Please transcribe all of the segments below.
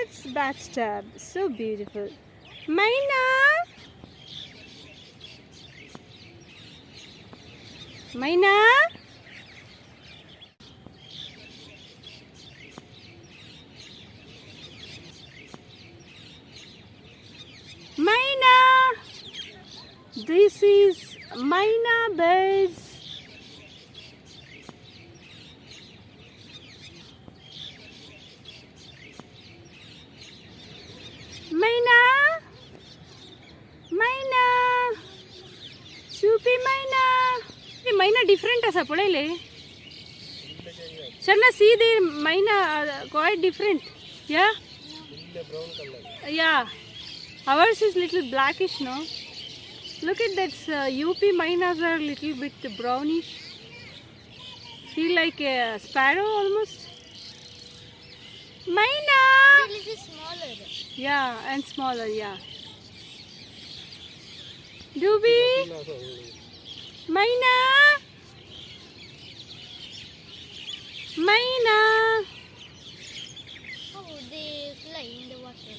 It's bathtub. So beautiful. Myna! Myna! Myna! This is Myna Birds. Myna! Myna! Soupy Myna! Myna different as a polele. Sharna, see the Myna quite different. Yeah? Brown color. Yeah. Ours is little blackish, no? Look at that. UP Mynas are little bit brownish. Feel like a sparrow almost. Myna! A little smaller. Yeah, and smaller, yeah. Doobie! Myna! Myna! How they fly in the water?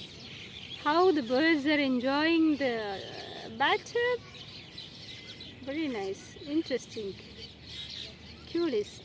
How the birds are enjoying the bathtub. Very nice, interesting, cutest.